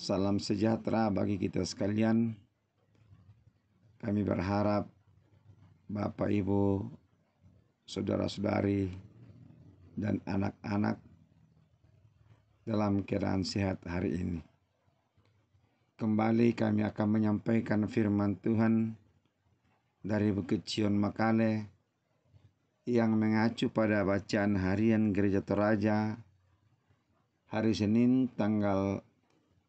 Salam sejahtera bagi kita sekalian. Kami berharap Bapak, Ibu, saudara-saudari, dan anak-anak dalam keadaan sehat hari ini. Kembali kami akan menyampaikan firman Tuhan dari Bukit Sion Makale yang mengacu pada bacaan harian Gereja Toraja hari Senin tanggal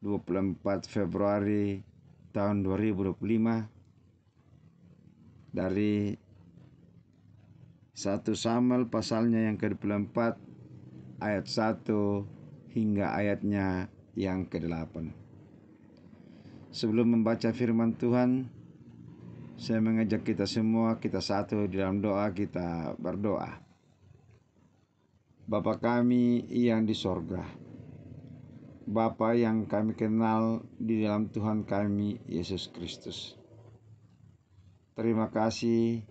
24 Februari tahun 2025 dari 1 Samuel pasalnya yang ke-24 ayat 1 hingga ayatnya yang ke-8. Sebelum membaca firman Tuhan, saya mengajak kita semua, kita satu di dalam doa, kita berdoa. Bapa kami yang di sorga, Bapa yang kami kenal di dalam Tuhan kami Yesus Kristus. Terima kasih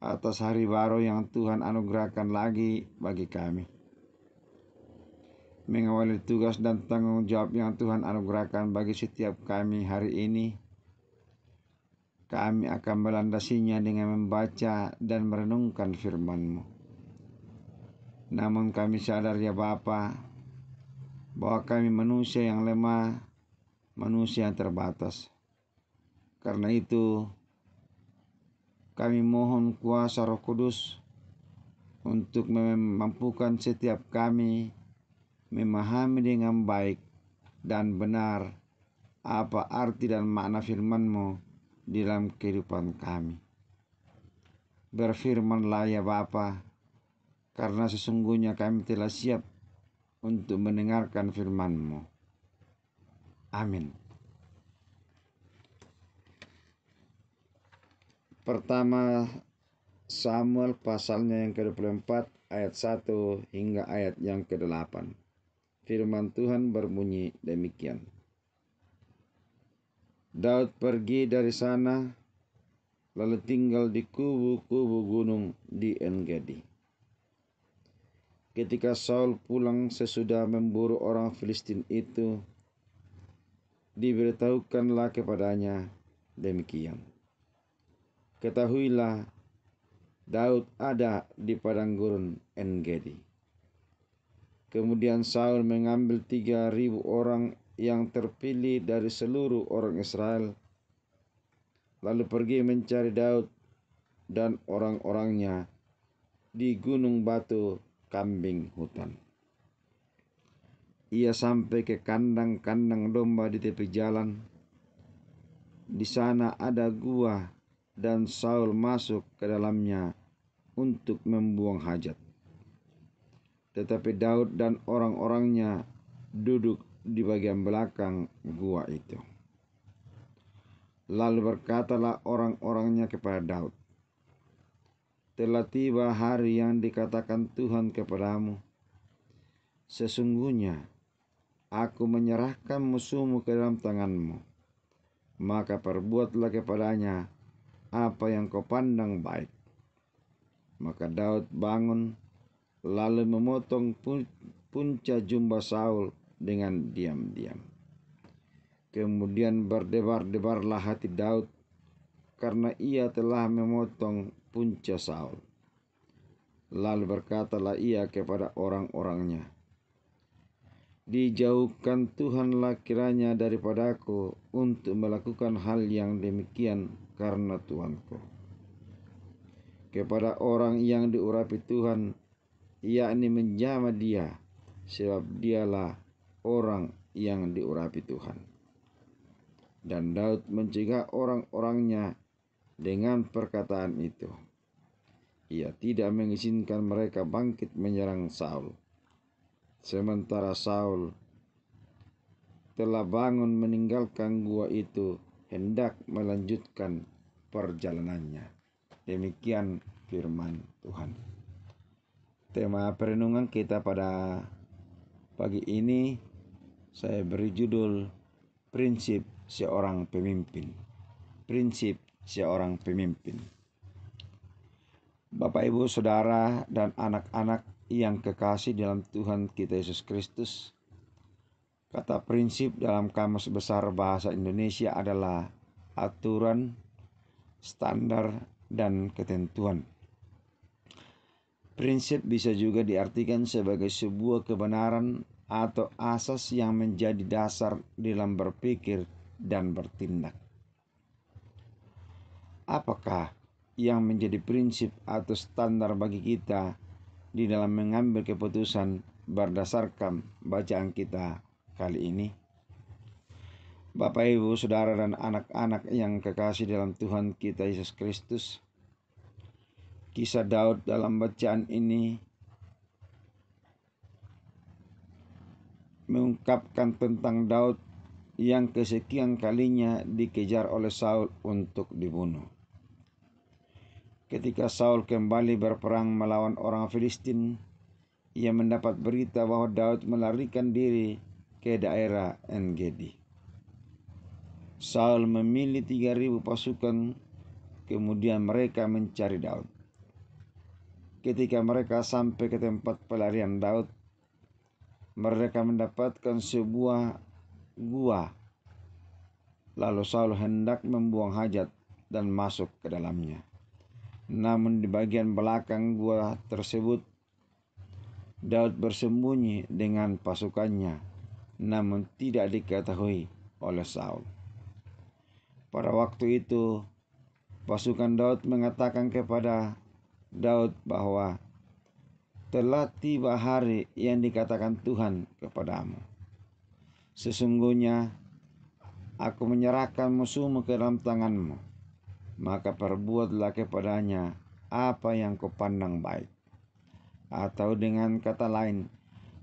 atas hari baru yang Tuhan anugerahkan lagi bagi kami. Mengawali tugas dan tanggung jawab yang Tuhan anugerahkan bagi setiap kami hari ini, kami akan melandasinya dengan membaca dan merenungkan firman-Mu. Namun kami sadar ya Bapa, bahwa kami manusia yang lemah, manusia yang terbatas. Karena itu, kami mohon kuasa Roh Kudus untuk memampukan setiap kami memahami dengan baik dan benar apa arti dan makna firman-Mu di dalam kehidupan kami. Berfirmanlah ya Bapa, karena sesungguhnya kami telah siap untuk mendengarkan firman-Mu. Amin. Pertama Samuel pasalnya yang ke-24 ayat 1 hingga ayat yang ke-8. Firman Tuhan berbunyi demikian. Daud pergi dari sana lalu tinggal di kubu-kubu gunung di En-Gedi. Ketika Saul pulang sesudah memburu orang Filistin itu, diberitahukanlah kepadanya demikian. Ketahuilah, Daud ada di padang gurun En-Gedi. Kemudian Saul mengambil 3.000 orang yang terpilih dari seluruh orang Israel, lalu pergi mencari Daud dan orang-orangnya di gunung batu kambing hutan. Ia sampai ke kandang-kandang domba di tepi jalan. Di sana ada gua dan Saul masuk ke dalamnya untuk membuang hajat. Tetapi Daud dan orang-orangnya duduk di bagian belakang gua itu. Lalu berkatalah orang-orangnya kepada Daud, telah tiba hari yang dikatakan Tuhan kepadamu. Sesungguhnya aku menyerahkan musuhmu ke dalam tanganmu. Maka perbuatlah kepadanya apa yang kau pandang baik. Maka Daud bangun, lalu memotong punca jubah Saul dengan diam-diam. Kemudian berdebar-debarlah hati Daud karena ia telah memotong punca Saul. Lalu berkatalah ia kepada orang-orangnya, dijauhkan Tuhanlah kiranya daripadaku untuk melakukan hal yang demikian karena Tuanku. Kepada orang yang diurapi Tuhan, yakni menjamah dia, sebab dialah orang yang diurapi Tuhan. Dan Daud mencegah orang-orangnya dengan perkataan itu. Ia tidak mengizinkan mereka bangkit menyerang Saul. Sementara Saul telah bangun meninggalkan gua itu, hendak melanjutkan perjalanannya. Demikian firman Tuhan. Tema perenungan kita pada pagi ini saya beri judul Prinsip Seorang Pemimpin. Prinsip seorang pemimpin. Bapak, Ibu, Saudara, dan anak-anak yang kekasih dalam Tuhan kita Yesus Kristus, Kata prinsip dalam Kamus Besar Bahasa Indonesia adalah aturan, standar, dan ketentuan. Prinsip bisa juga diartikan sebagai sebuah kebenaran atau asas yang menjadi dasar dalam berpikir dan bertindak. Apakah yang menjadi prinsip atau standar bagi kita di dalam mengambil keputusan berdasarkan bacaan kita kali ini? Bapak, Ibu, Saudara, dan anak-anak yang kekasih dalam Tuhan kita Yesus Kristus, kisah Daud dalam bacaan ini mengungkapkan tentang Daud yang kesekian kalinya dikejar oleh Saul untuk dibunuh. Ketika Saul kembali berperang melawan orang Filistin, ia mendapat berita bahwa Daud melarikan diri ke daerah En-Gedi. Saul memilih 3.000 pasukan, kemudian mereka mencari Daud. Ketika mereka sampai ke tempat pelarian Daud, mereka mendapatkan sebuah gua. Lalu Saul hendak membuang hajat dan masuk ke dalamnya. Namun di bagian belakang gua tersebut, Daud bersembunyi dengan pasukannya, namun tidak diketahui oleh Saul. Pada waktu itu, pasukan Daud mengatakan kepada Daud bahwa telah tiba hari yang dikatakan Tuhan kepadamu. Sesungguhnya aku menyerahkan musuhmu ke dalam tanganmu, maka perbuatlah kepadanya apa yang kau pandang baik. Atau dengan kata lain,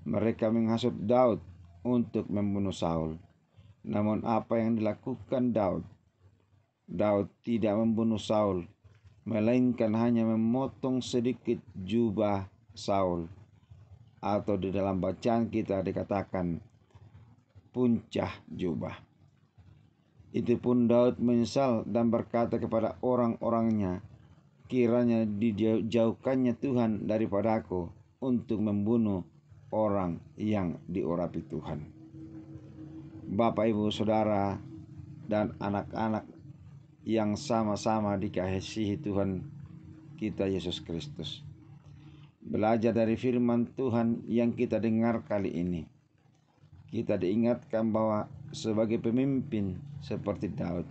mereka menghasut Daud untuk membunuh Saul. Namun apa yang dilakukan Daud? Daud tidak membunuh Saul, melainkan hanya memotong sedikit jubah Saul, atau di dalam bacaan kita dikatakan puncah jubah. Itu pun Daud menyesal dan berkata kepada orang-orangnya, kiranya dijauhkannya Tuhan daripadaku untuk membunuh orang yang diurapi Tuhan. Bapak, Ibu, Saudara, dan anak-anak yang sama-sama dikasihi Tuhan kita Yesus Kristus. Belajar dari firman Tuhan yang kita dengar kali ini, kita diingatkan bahwa sebagai pemimpin seperti Daud,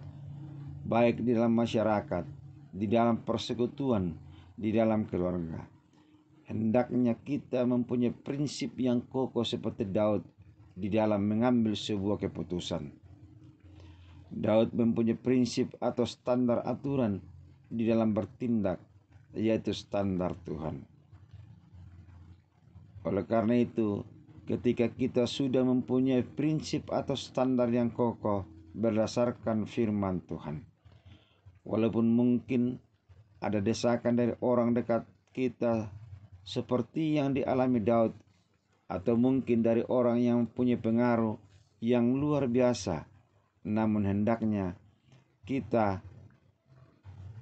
baik di dalam masyarakat, di dalam persekutuan, di dalam keluarga, hendaknya kita mempunyai prinsip yang kokoh seperti Daud di dalam mengambil sebuah keputusan. Daud mempunyai prinsip atau standar aturan di dalam bertindak, yaitu standar Tuhan. Oleh karena itu, ketika kita sudah mempunyai prinsip atau standar yang kokoh berdasarkan firman Tuhan, walaupun mungkin ada desakan dari orang dekat kita seperti yang dialami Daud, atau mungkin dari orang yang punya pengaruh yang luar biasa, namun hendaknya kita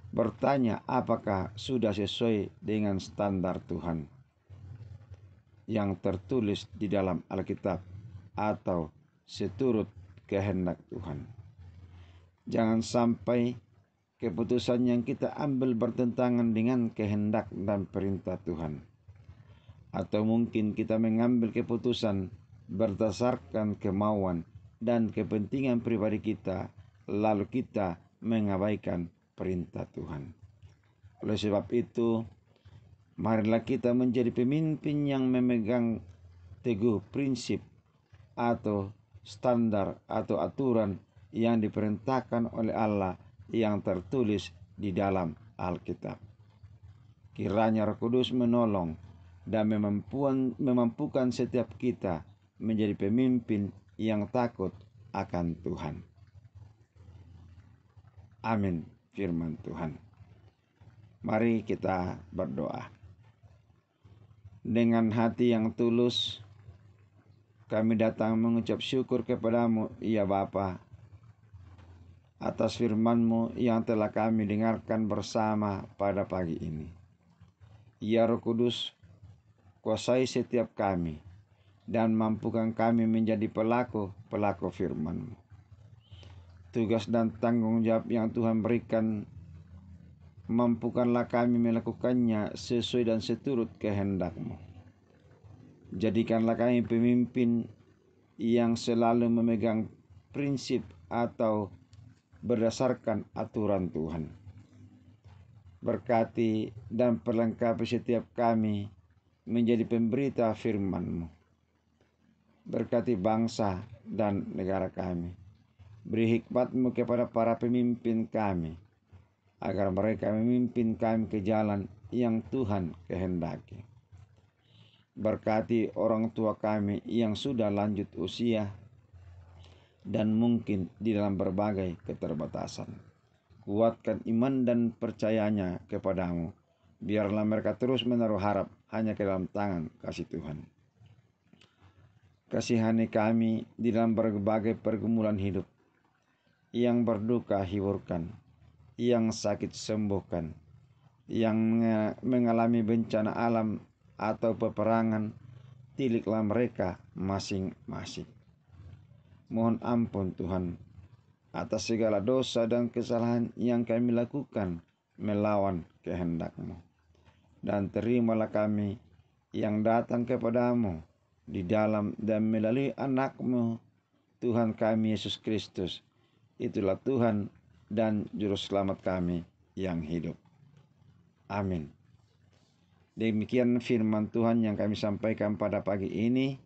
bertanya apakah sudah sesuai dengan standar Tuhan yang tertulis di dalam Alkitab atau seturut kehendak Tuhan. Jangan sampai keputusan yang kita ambil bertentangan dengan kehendak dan perintah Tuhan. Atau mungkin kita mengambil keputusan berdasarkan kemauan dan kepentingan pribadi kita, lalu kita mengabaikan perintah Tuhan. Oleh sebab itu, marilah kita menjadi pemimpin yang memegang teguh prinsip atau standar atau aturan yang diperintahkan oleh Allah yang tertulis di dalam Alkitab. Kiranya Roh Kudus menolong dan memampukan setiap kita menjadi pemimpin yang takut akan Tuhan. Amin, firman Tuhan. Mari kita berdoa. Dengan hati yang tulus, kami datang mengucap syukur kepadamu, ya Bapa, atas firman-Mu yang telah kami dengarkan bersama pada pagi ini. Ya Roh Kudus, kuasai setiap kami, dan mampukan kami menjadi pelaku firman-Mu. Tugas dan tanggung jawab yang Tuhan berikan, mampukanlah kami melakukannya sesuai dan seturut kehendak-Mu. Jadikanlah kami pemimpin yang selalu memegang prinsip atau berdasarkan aturan Tuhan. Berkati dan perlengkapi setiap kami menjadi pemberita firman-Mu. Berkati bangsa dan negara kami. Beri hikmat-Mu kepada para pemimpin kami, agar mereka memimpin kami ke jalan yang Tuhan kehendaki. Berkati orang tua kami yang sudah lanjut usia dan mungkin di dalam berbagai keterbatasan. Kuatkan iman dan percayanya kepadamu. Biarlah mereka terus menaruh harap hanya ke dalam tangan kasih Tuhan. Kasihani kami di dalam berbagai pergumulan hidup. Yang berduka hiburkan, yang sakit sembuhkan, yang mengalami bencana alam atau peperangan, tiliklah mereka masing-masing. Mohon ampun Tuhan atas segala dosa dan kesalahan yang kami lakukan melawan kehendak-Mu. Dan terimalah kami yang datang kepadamu di dalam dan melalui anak-Mu, Tuhan kami Yesus Kristus. Itulah Tuhan dan Juru Selamat kami yang hidup. Amin. Demikian firman Tuhan yang kami sampaikan pada pagi ini.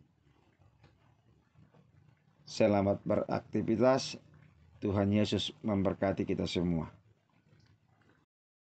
Selamat beraktivitas. Tuhan Yesus memberkati kita semua.